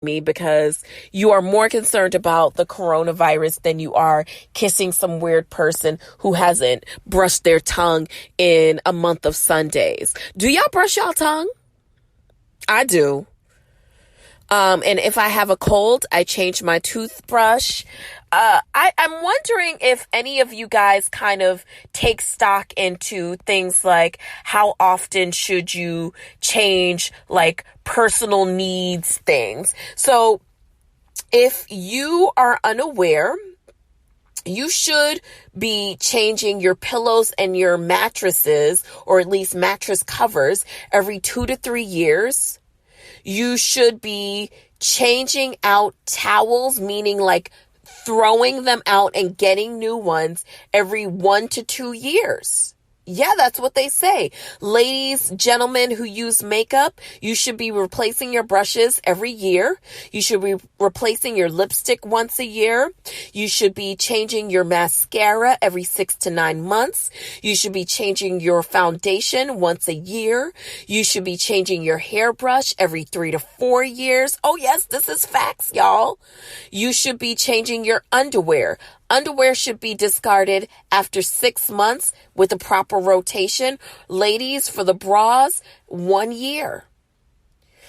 me because you are more concerned about the coronavirus than you are kissing some weird person who hasn't brushed their tongue in a month of Sundays. Do y'all brush y'all tongue? I do. And if I have a cold, I change my toothbrush. I'm wondering if any of you guys kind of take stock into things like how often should you change like personal needs things. So if you are unaware, you should be changing your pillows and your mattresses, or at least mattress covers, every 2 to 3 years. You should be changing out towels, meaning like throwing them out and getting new ones every 1 to 2 years. Yeah, that's what they say. Ladies, gentlemen who use makeup, you should be replacing your brushes every year. You should be replacing your lipstick once a year. You should be changing your mascara every 6 to 9 months. You should be changing your foundation once a year. You should be changing your hairbrush every 3 to 4 years. Oh yes, this is facts, y'all. You should be changing your underwear. Underwear should be discarded after 6 months with a proper rotation. Ladies, for the bras, 1 year.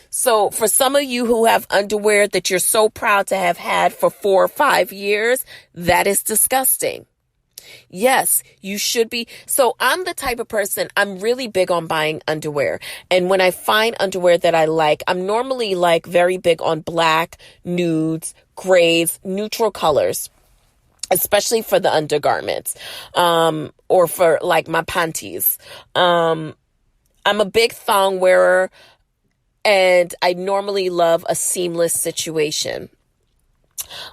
So for some of you who have underwear that you're so proud to have had for 4 or 5 years, that is disgusting. Yes, you should be. So I'm the type of person, I'm really big on buying underwear. And when I find underwear that I like, I'm normally like very big on black, nudes, grays, neutral colors. Especially for the undergarments, or for like my panties. I'm a big thong wearer, and I normally love a seamless situation.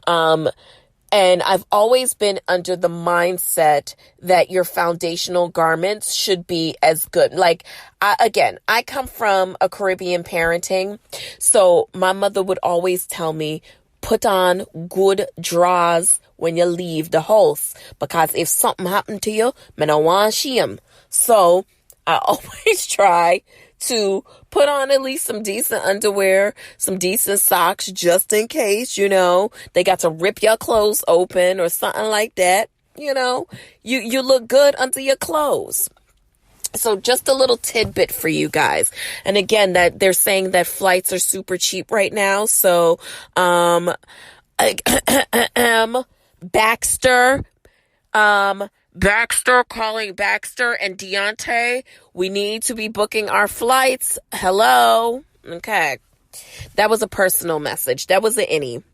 And I've always been under the mindset that your foundational garments should be as good. Like, I come from a Caribbean parenting, so my mother would always tell me, put on good drawers when you leave the house, because if something happened to you, I don't want to see 'em. So I always try to put on at least some decent underwear, some decent socks, just in case, they got to rip your clothes open or something like that. You look good under your clothes. So just a little tidbit for you guys. And again, that they're saying that flights are super cheap right now. So, Baxter calling Baxter and Deontay. We need to be booking our flights. Hello. Okay. That was a personal message. That was an innie.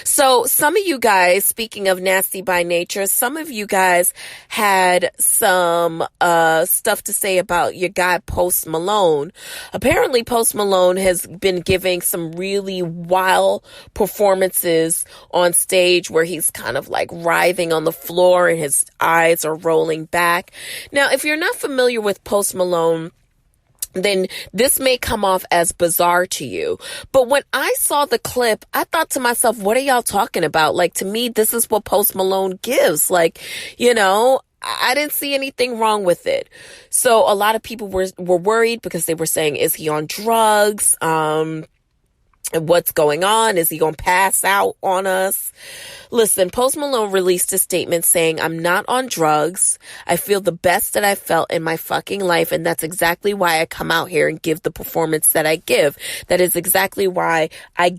So some of you guys, speaking of nasty by nature, some of you guys had some stuff to say about your guy Post Malone. Apparently Post Malone has been giving some really wild performances on stage where he's kind of like writhing on the floor and his eyes are rolling back. Now, if you're not familiar with Post Malone, then this may come off as bizarre to you. But when I saw the clip, I thought to myself, what are y'all talking about? Like, to me, this is what Post Malone gives. Like, I didn't see anything wrong with it. So a lot of people were worried because they were saying, is he on drugs? What's going on? Is he going to pass out on us? Listen, Post Malone released a statement saying, I'm not on drugs. I feel the best that I felt in my fucking life. And that's exactly why I come out here and give the performance that I give. That is exactly why I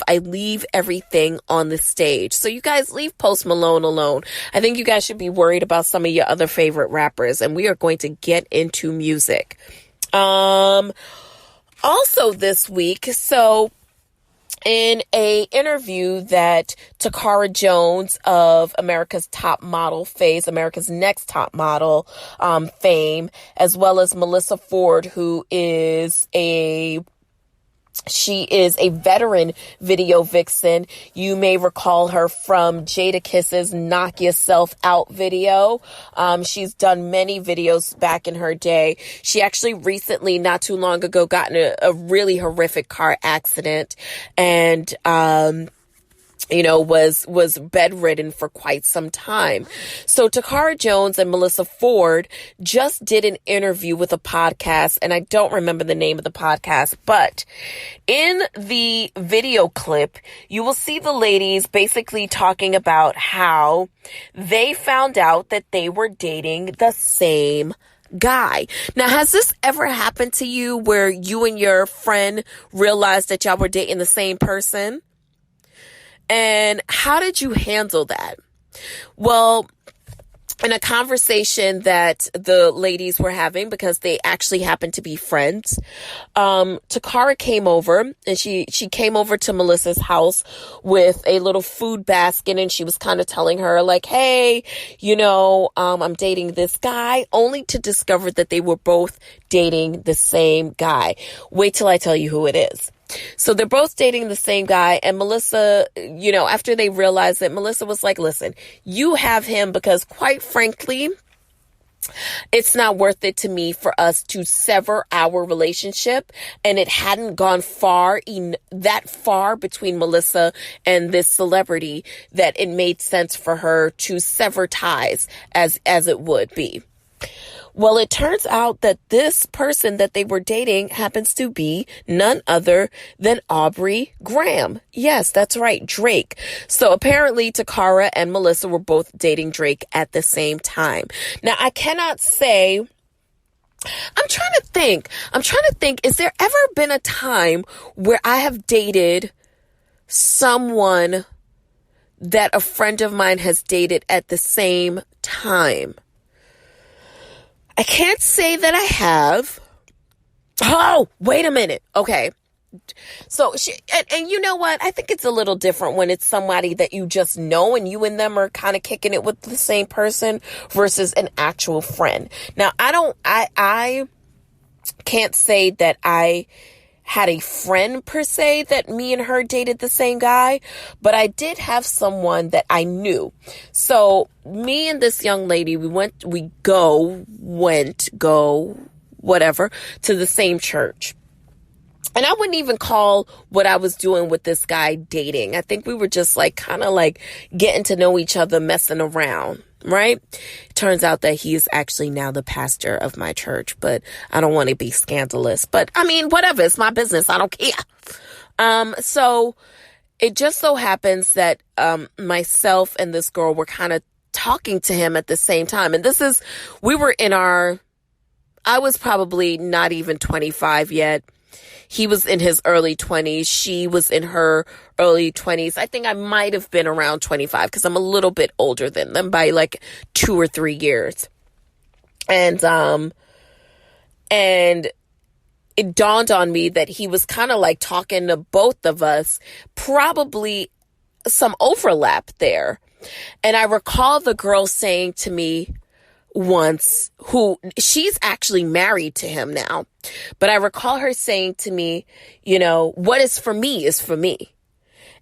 leave everything on the stage. So you guys leave Post Malone alone. I think you guys should be worried about some of your other favorite rappers. And we are going to get into music. Also this week, so in a interview that Takara Jones of America's Top Model phase, America's Next Top Model fame, as well as Melissa Ford, who is she is a veteran video vixen. You may recall her from Jadakiss's Knock Yourself Out video. She's done many videos back in her day. She actually recently, not too long ago, got in a really horrific car accident. And was bedridden for quite some time. So Takara Jones and Melissa Ford just did an interview with a podcast, and I don't remember the name of the podcast, but in the video clip, you will see the ladies basically talking about how they found out that they were dating the same guy. Now, has this ever happened to you where you and your friend realized that y'all were dating the same person? And how did you handle that? Well, in a conversation that the ladies were having, because they actually happened to be friends, Takara came over, and she came over to Melissa's house with a little food basket, and she was kind of telling her like, hey, I'm dating this guy, only to discover that they were both dating the same guy. Wait till I tell you who it is. So they're both dating the same guy, and Melissa, after they realized that, Melissa was like, listen, you have him because quite frankly, it's not worth it to me for us to sever our relationship. And it hadn't gone that far between Melissa and this celebrity that it made sense for her to sever ties as it would be. Well, it turns out that this person that they were dating happens to be none other than Aubrey Graham. Yes, that's right, Drake. So apparently Takara and Melissa were both dating Drake at the same time. Now, I cannot say, I'm trying to think, is there ever been a time where I have dated someone that a friend of mine has dated at the same time? I can't say that I have. Oh, wait a minute. Okay. So and you know what? I think it's a little different when it's somebody that you just know and you and them are kind of kicking it with the same person versus an actual friend. Now, I can't say that I had a friend per se that me and her dated the same guy, but I did have someone that I knew. So me and this young lady, we go whatever to the same church. And I wouldn't even call what I was doing with this guy dating. I think we were just kind of getting to know each other, messing around. Right? It turns out that he is actually now the pastor of my church, but I don't want to be scandalous. But I mean, whatever, it's my business. I don't care. So it just so happens that myself and this girl were kind of talking to him at the same time. And I was probably not even 25 yet. He was in his early 20s. She was in her early 20s. I think I might have been around 25 because I'm a little bit older than them by 2 or 3 years. And it dawned on me that he was kind of talking to both of us, probably some overlap there. And I recall the girl saying to me once, she's actually married to him now, but I recall her saying to me, what is for me is for me.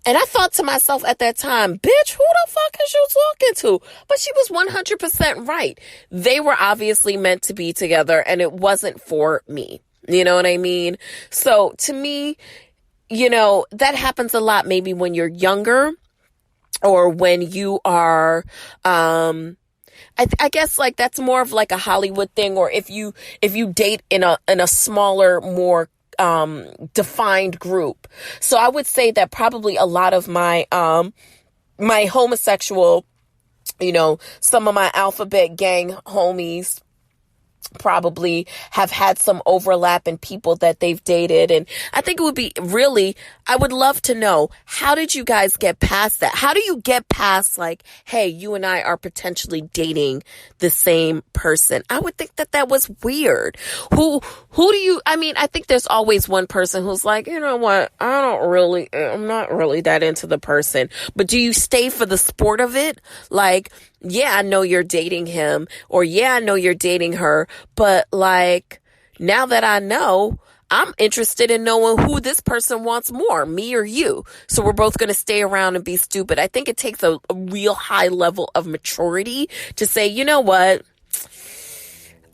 And I thought to myself at that time, bitch, who the fuck is you talking to? But she was 100% right. They were obviously meant to be together, and it wasn't for me. You know what I mean? So to me, that happens a lot maybe when you're younger or when you are, I guess that's more of a Hollywood thing, or if you date in a smaller, more defined group. So I would say that probably a lot of my my homosexual, some of my alphabet gang homies probably have had some overlap in people that they've dated. And I think it would be I would love to know, how did you guys get past that? How do you get past hey, you and I are potentially dating the same person? I would think that was weird. Who do you, I think there's always one person who's you know what? I'm not really that into the person, but do you stay for the sport of it? Yeah, I know you're dating him, or yeah, I know you're dating her, but now that I know, I'm interested in knowing who this person wants more, me or you. So we're both going to stay around and be stupid. I think it takes a real high level of maturity to say, you know what?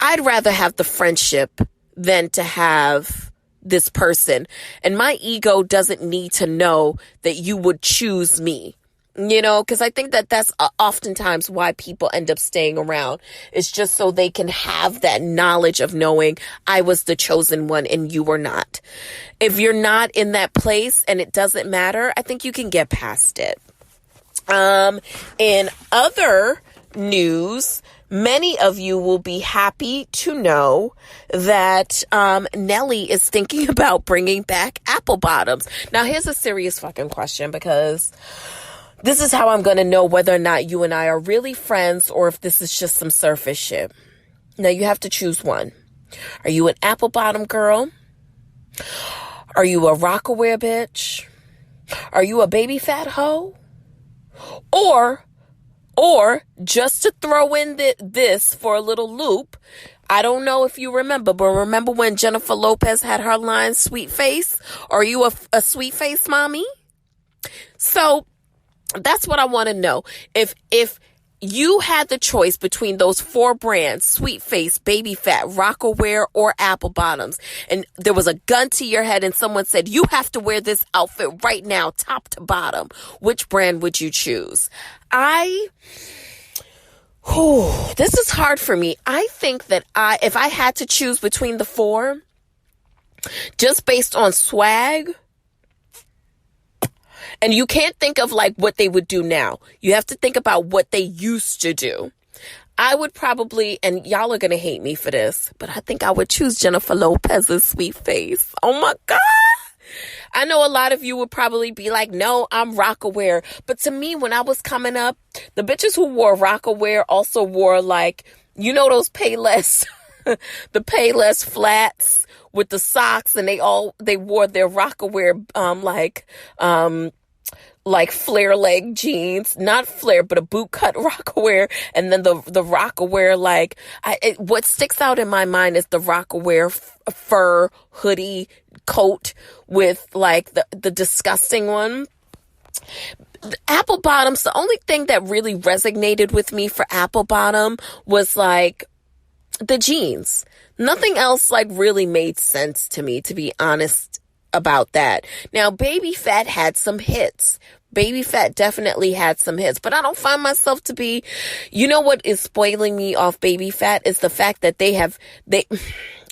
I'd rather have the friendship than to have this person. And my ego doesn't need to know that you would choose me. Because I think that that's oftentimes why people end up staying around. It's just so they can have that knowledge of knowing I was the chosen one and you were not. If you're not in that place and it doesn't matter, I think you can get past it. In other news, many of you will be happy to know that Nelly is thinking about bringing back apple bottoms. Now, here's a serious fucking question, because this is how I'm going to know whether or not you and I are really friends or if this is just some surface shit. Now, you have to choose one. Are you an apple bottom girl? Are you a rockaware bitch? Are you a baby fat hoe? Or just to throw in this for a little loop, I don't know if you remember, but remember when Jennifer Lopez had her line, sweet face? Are you a sweet face mommy? So that's what I want to know. If you had the choice between those 4 brands, Sweet Face, Baby Fat, Rockaware, or Apple Bottoms, and there was a gun to your head and someone said, you have to wear this outfit right now, top to bottom, which brand would you choose? This is hard for me. I think that if I had to choose between the 4, just based on swag, and you can't think of like what they would do now. You have to think about what they used to do. I would probably, and y'all are going to hate me for this, but I think I would choose Jennifer Lopez's Sweet Face. Oh my God. I know a lot of you would probably be like, no, I'm Rockaware. But to me, when I was coming up, the bitches who wore Rockaware also wore like, those Payless, the Payless flats with the socks, and they wore their Rockaware, like flare leg jeans, not flare, but a boot cut Rockaware. And then the Rockaware, what sticks out in my mind is the Rockaware fur hoodie coat with like the disgusting one. The apple bottoms, the only thing that really resonated with me for apple bottom was like the jeans. Nothing else like really made sense to me, to be honest about that. Now, Baby Fat had some hits. Baby Fat definitely had some hits, but I don't find myself to be, what is spoiling me off Baby Fat is the fact that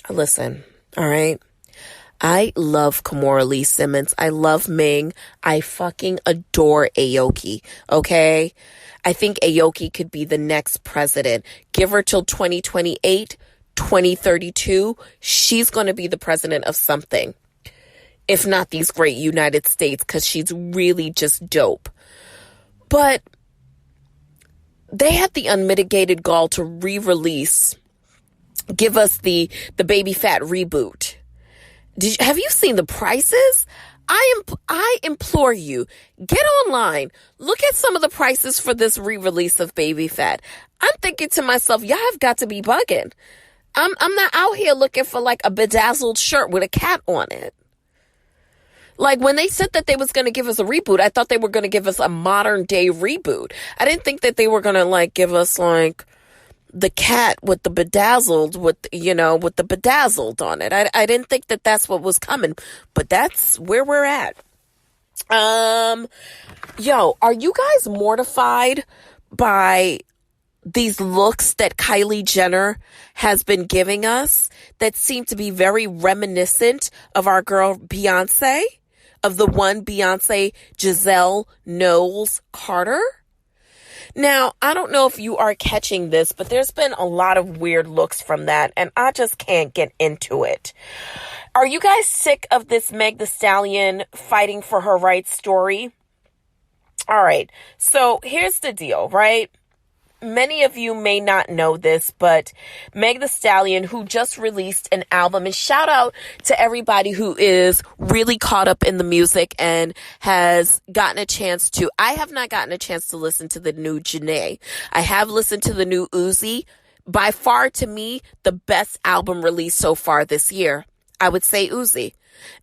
listen, all right. I love Kimora Lee Simmons. I love Ming. I fucking adore Aoki. Okay. I think Aoki could be the next president. Give her till 2028, 2032. She's going to be the president of something. If not these great United States, because she's really just dope. But they had the unmitigated gall to re-release, give us the Baby Fat reboot. Have you seen the prices? I implore you, get online, look at some of the prices for this re-release of Baby Fat. I'm thinking to myself, y'all have got to be bugging. I'm not out here looking for like a bedazzled shirt with a cat on it. Like when they said that they was going to give us a reboot, I thought they were going to give us a modern day reboot. I didn't think that they were going to like give us like the cat with the bedazzled, with the bedazzled on it. I didn't think that that's what was coming, but that's where we're at. Are you guys mortified by these looks that Kylie Jenner has been giving us that seem to be very reminiscent of our girl Beyonce, of the one Beyonce, Giselle Knowles Carter? Now, I don't know if you are catching this, but there's been a lot of weird looks from that, and I just can't get into it. Are you guys sick of this Meg Thee Stallion fighting for her rights story? All right, so here's the deal, right? Many of you may not know this, but Meg Thee Stallion, who just released an album, and shout out to everybody who is really caught up in the music and has gotten a chance to. I have not gotten a chance to listen to the new Janae. I have listened to the new Uzi. By far, to me, the best album released so far this year, I would say Uzi.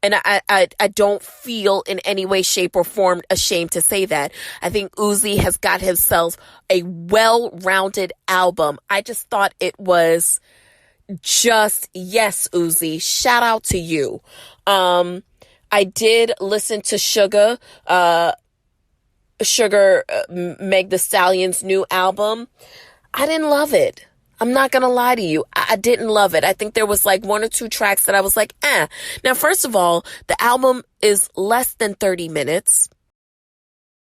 And I don't feel in any way, shape, or form ashamed to say that. I think Uzi has got himself a well-rounded album. I just thought it was just, yes, Uzi, shout out to you. I did listen to Sugar, Sugar Meg the Stallion's new album, I didn't love it. I'm not going to lie to you. I didn't love it. I think there was like 1 or 2 tracks that I was like, eh. Now, first of all, the album is less than 30 minutes.